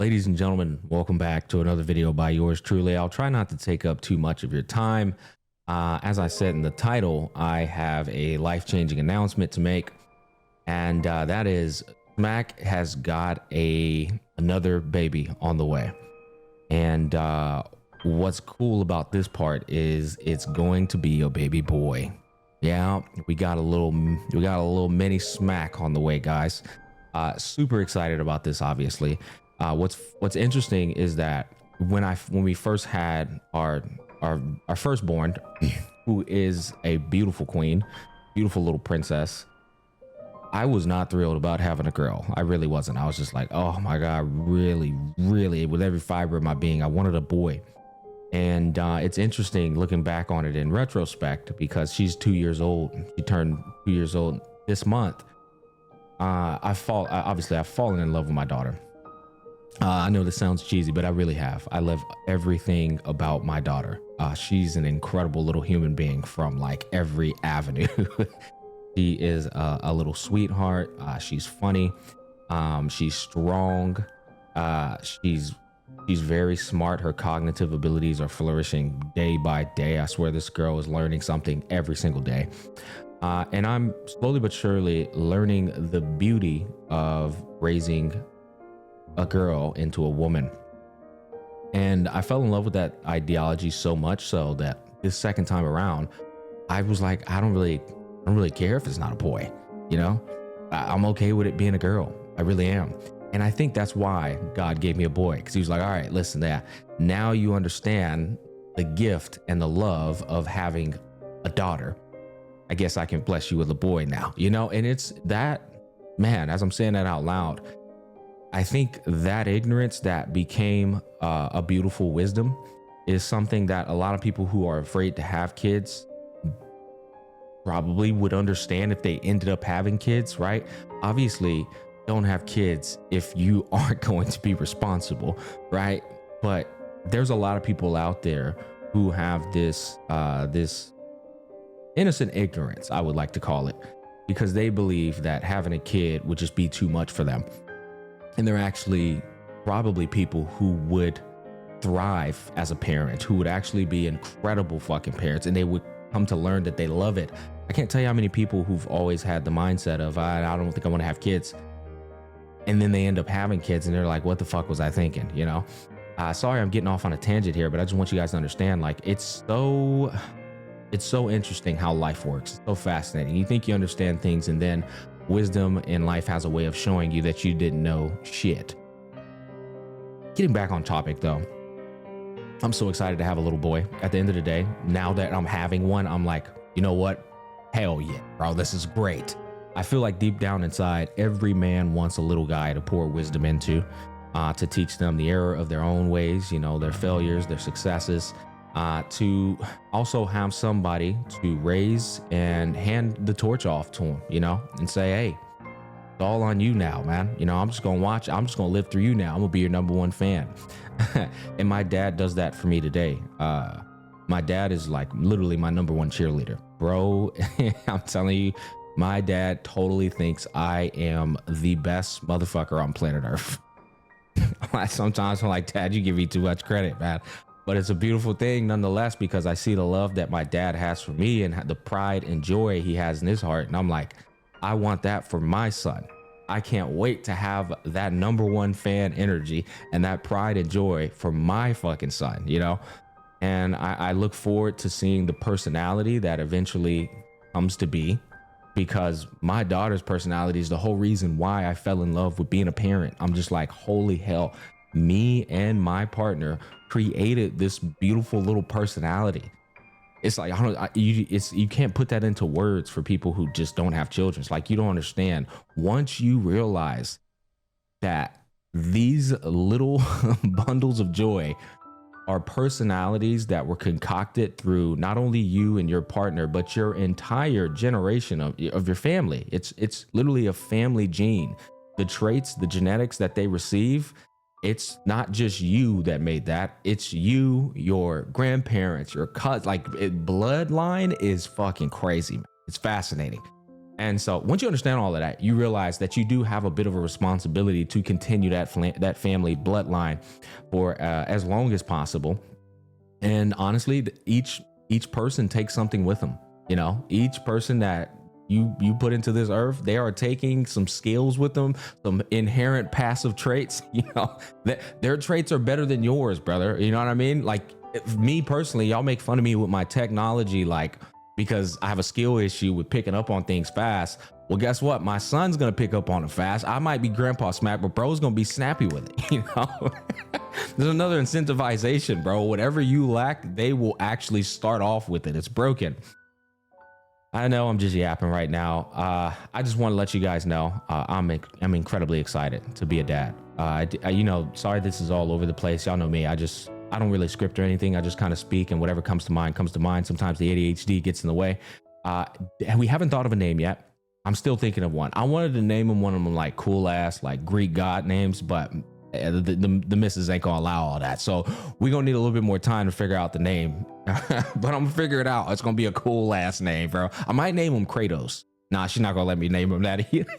Ladies and gentlemen, welcome back to another video by yours truly. I'll try not to take up too much of your time. As I said in the title, I have a life-changing announcement to make, and that is Smack has got another baby on the way. And what's cool about this part is it's going to be a baby boy. Yeah, we got a little mini Smack on the way, guys. Super excited about this, obviously. What's interesting is that when we first had our firstborn, who is a beautiful queen, beautiful little princess, I was not thrilled about having a girl. I really wasn't. I was just like, oh my god, really, with every fiber of my being, I wanted a boy. And it's interesting looking back on it in retrospect because she's 2 years old. She turned 2 years old this month. I've fallen in love with my daughter. I know this sounds cheesy, but I really have. I love everything about my daughter. She's an incredible little human being from like every avenue. She is a little sweetheart. She's funny. She's strong. She's very smart. Her cognitive abilities are flourishing day by day. I swear this girl is learning something every single day. And I'm slowly but surely learning the beauty of raising a girl into a woman. And I fell in love with that ideology so much so that this second time around, I was like, I don't really care if it's not a boy, you know? I'm okay with it being a girl. I really am. And I think that's why God gave me a boy, because he was like, all right, listen, now you understand the gift and the love of having a daughter. I guess I can bless you with a boy now, you know? And it's that, man, as I'm saying that out loud, I think that ignorance that became a beautiful wisdom is something that a lot of people who are afraid to have kids probably would understand if they ended up having kids, right? Obviously, don't have kids if you aren't going to be responsible, right? But there's a lot of people out there who have this innocent ignorance, I would like to call it, because they believe that having a kid would just be too much for them. And they're actually probably people who would thrive as a parent, who would actually be incredible fucking parents, and they would come to learn that they love it. I can't tell you how many people who've always had the mindset of, I don't think I want to have kids. And then they end up having kids and they're like, what the fuck was I thinking? You know? Sorry, I'm getting off on a tangent here, but I just want you guys to understand, like, it's so interesting how life works. It's so fascinating. You think you understand things, and then wisdom in life has a way of showing you that you didn't know shit. Getting back on topic though, I'm so excited to have a little boy. At the end of the day, now that I'm having one, I'm like, you know what? Hell yeah, bro, this is great. I feel like deep down inside, every man wants a little guy to pour wisdom into, to teach them the error of their own ways, you know, their failures, their successes, to also have somebody to raise and hand the torch off to him, you know, and say, hey, it's all on you now, man. You know, I'm just gonna watch, I'm just gonna live through you now. I'm gonna be your number one fan. And my dad does that for me today. My dad is like literally my number one cheerleader, bro. I'm telling you, my dad totally thinks I am the best motherfucker on planet Earth. Sometimes I'm like, Dad, you give me too much credit, man. But it's a beautiful thing nonetheless, because I see the love that my dad has for me and the pride and joy he has in his heart. And I'm like, I want that for my son. I can't wait to have that number one fan energy and that pride and joy for my fucking son, you know? And I look forward to seeing the personality that eventually comes to be, because my daughter's personality is the whole reason why I fell in love with being a parent. I'm just like, holy hell, me and my partner created this beautiful little personality. It's like, you can't put that into words for people who just don't have children. It's like, you don't understand. Once you realize that these little bundles of joy are personalities that were concocted through not only you and your partner, but your entire generation of your family. It's literally a family gene. The traits, the genetics that they receive, it's not just you that made that. It's you, your grandparents, your cousin. Like, bloodline is fucking crazy, man. It's fascinating. And so once you understand all of that, you realize that you do have a bit of a responsibility to continue that family bloodline for as long as possible. And honestly, each person takes something with them. You know, each person that you put into this earth, they are taking some skills with them, some inherent passive traits. You know, their traits are better than yours, brother. You know what I mean? Like me personally, y'all make fun of me with my technology, like because I have a skill issue with picking up on things fast. Well, guess what? My son's gonna pick up on it fast. I might be grandpa smack, but bro's gonna be snappy with it. You know, there's another incentivization, bro. Whatever you lack, they will actually start off with it. It's broken. I know I'm just yapping right now. I just want to let you guys know I'm incredibly excited to be a dad. You know, sorry this is all over the place. Y'all know me. I don't really script or anything. I just kind of speak, and whatever comes to mind comes to mind. Sometimes the ADHD gets in the way. We haven't thought of a name yet. I'm still thinking of one. I wanted to name him one of them like cool ass like Greek god names, but the missus ain't gonna allow all that. So we're gonna need a little bit more time to figure out the name. But I'm gonna figure it out. It's gonna be a cool ass name, bro. I might name him Kratos. Nah, she's not gonna let me name him that either.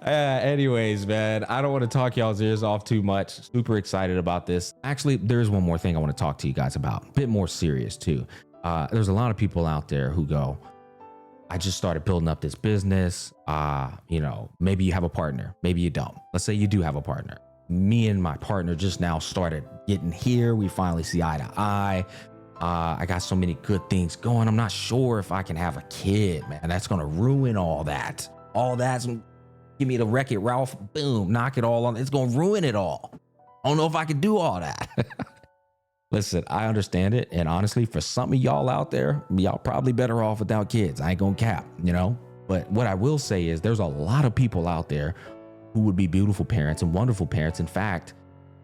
Anyways, man, I don't want to talk y'all's ears off too much. Super excited about this. Actually, there's one more thing I want to talk to you guys about. A bit more serious too. There's a lot of people out there who go, I just started building up this business. You know, maybe you have a partner, maybe you don't. Let's say you do have a partner. Me and my partner just now started getting here. We finally see eye to eye. I got so many good things going. I'm not sure if I can have a kid, man. That's gonna ruin all that. All that's give me the Wreck-It Ralph, boom, knock it all on. It's gonna ruin it all. I don't know if I can do all that. Listen, I understand it. And honestly, for some of y'all out there, y'all probably better off without kids. I ain't gonna cap, you know? But what I will say is there's a lot of people out there who would be beautiful parents and wonderful parents. In fact,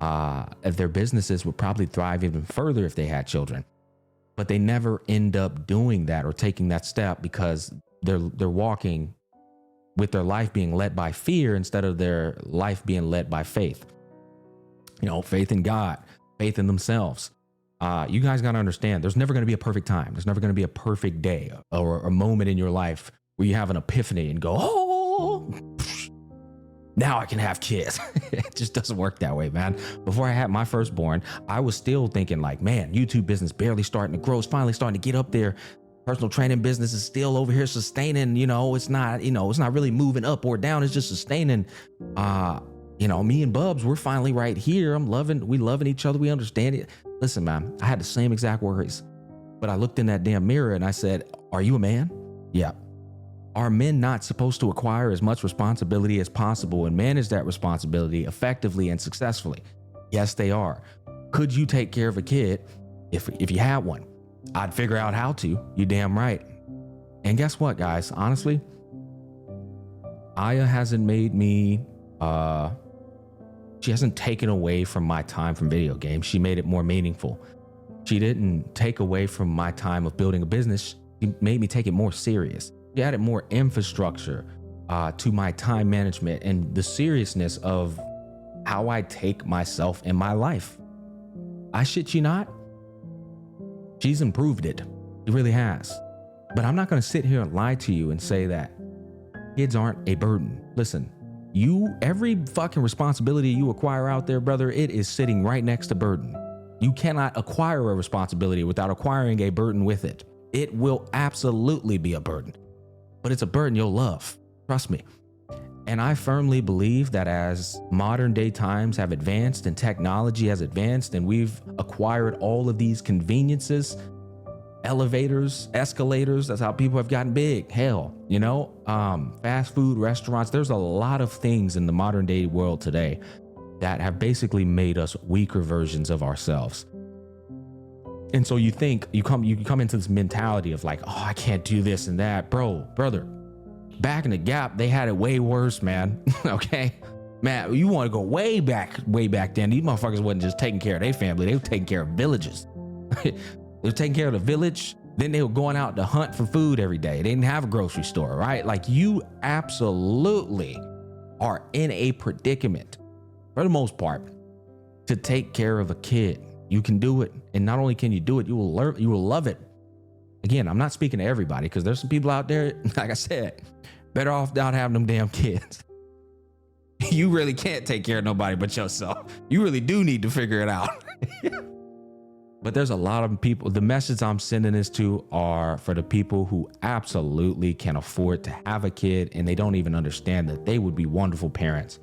their businesses would probably thrive even further if they had children. But they never end up doing that or taking that step because they're walking with their life being led by fear instead of their life being led by faith. You know, faith in God, faith in themselves. You guys got to understand, there's never going to be a perfect time. There's never going to be a perfect day or a moment in your life where you have an epiphany and go, oh, now I can have kids. It just doesn't work that way, man. Before I had my firstborn, I was still thinking like, man, YouTube business barely starting to grow. It's finally starting to get up there. Personal training business is still over here sustaining, it's not really moving up or down. It's just sustaining. Me and Bubs, we're finally right here. We loving each other. We understand it. Listen, man, I had the same exact worries, but I looked in that damn mirror and I said, are you a man? Yeah. Are men not supposed to acquire as much responsibility as possible and manage that responsibility effectively and successfully? Yes, they are. Could you take care of a kid if you had one? I'd figure out how to. You damn right. And guess what, guys? Honestly, Aya hasn't made me, she hasn't taken away from my time from video games. She made it more meaningful. She didn't take away from my time of building a business. She made me take it more serious. She added more infrastructure to my time management and the seriousness of how I take myself in my life. I shit you not. She's improved it. She really has. But I'm not going to sit here and lie to you and say that kids aren't a burden. Listen, every fucking responsibility you acquire out there, brother, it is sitting right next to burden. You cannot acquire a responsibility without acquiring a burden with it. It will absolutely be a burden, but it's a burden you'll love. Trust me. And I firmly believe that as modern day times have advanced and technology has advanced and we've acquired all of these conveniences, elevators, escalators, that's how people have gotten big. Hell, fast food restaurants. There's a lot of things in the modern day world today that have basically made us weaker versions of ourselves. And so you come into this mentality of like, oh, I can't do this and that. Brother, back in the Gap, they had it way worse, man. Okay? Man, you want to go way back then. These motherfuckers wasn't just taking care of their family. They were taking care of villages. They were taking care of the village. Then they were going out to hunt for food every day. They didn't have a grocery store, right? Like, you absolutely are in a predicament, for the most part, to take care of a kid. You can do it. And not only can you do it, you will love it. Again, I'm not speaking to everybody because there's some people out there, like I said, better off not having them damn kids. You really can't take care of nobody but yourself. You really do need to figure it out. But there's a lot of people, the message I'm sending this to are for the people who absolutely can afford to have a kid and they don't even understand that they would be wonderful parents.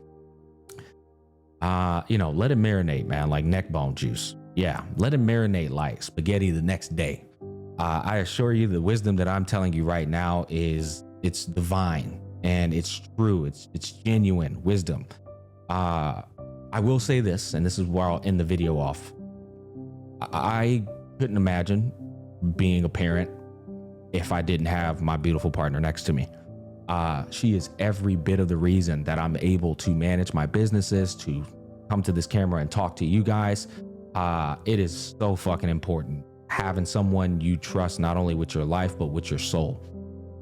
Let it marinate, man, like neck bone juice. Yeah, let it marinate like spaghetti the next day. I assure you the wisdom that I'm telling you right now it's divine and it's true. It's genuine wisdom. I will say this, and this is where I'll end the video off. I couldn't imagine being a parent if I didn't have my beautiful partner next to me. She is every bit of the reason that I'm able to manage my businesses, to come to this camera and talk to you guys. It is so fucking important having someone you trust not only with your life, but with your soul.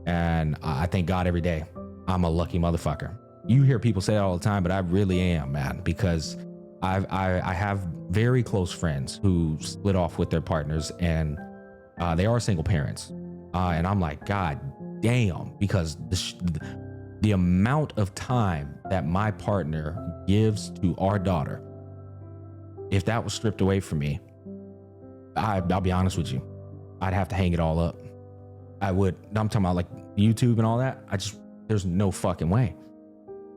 And I thank God every day I'm a lucky motherfucker. You hear people say that all the time, but I really am, man, because I have very close friends who split off with their partners and they are single parents. And I'm like, God damn, because the amount of time that my partner gives to our daughter, if that was stripped away from me, I'll be honest with you, I'd have to hang it all up. I would. I'm talking about like YouTube and all that. There's no fucking way.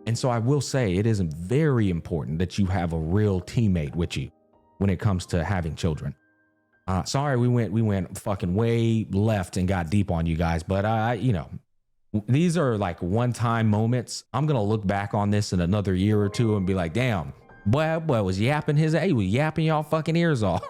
And so I will say it is very important that you have a real teammate with you when it comes to having children. Sorry, we went fucking way left and got deep on you guys, but these are like one-time moments. I'm gonna look back on this in another year or two and be like, damn, boy was yapping he was yapping y'all fucking ears off.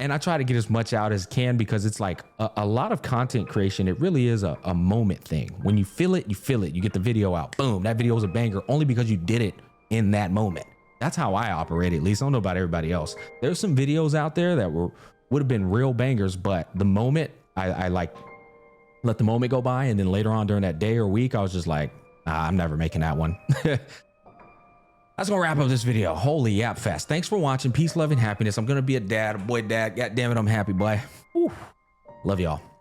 And I try to get as much out as can because it's like a lot of content creation. It really is a moment thing. When you feel it, you feel it. You get the video out. Boom, that video was a banger only because you did it in that moment. That's how I operate, at least. I don't know about everybody else. There's some videos out there that would have been real bangers, but the moment, I like let the moment go by. And then later on during that day or week, I was just like, I'm never making that one. That's gonna wrap up this video. Holy yap fest. Thanks for watching. Peace, love, and happiness. I'm gonna be a dad, a boy dad. God damn it, I'm happy, boy. Whew. Love y'all.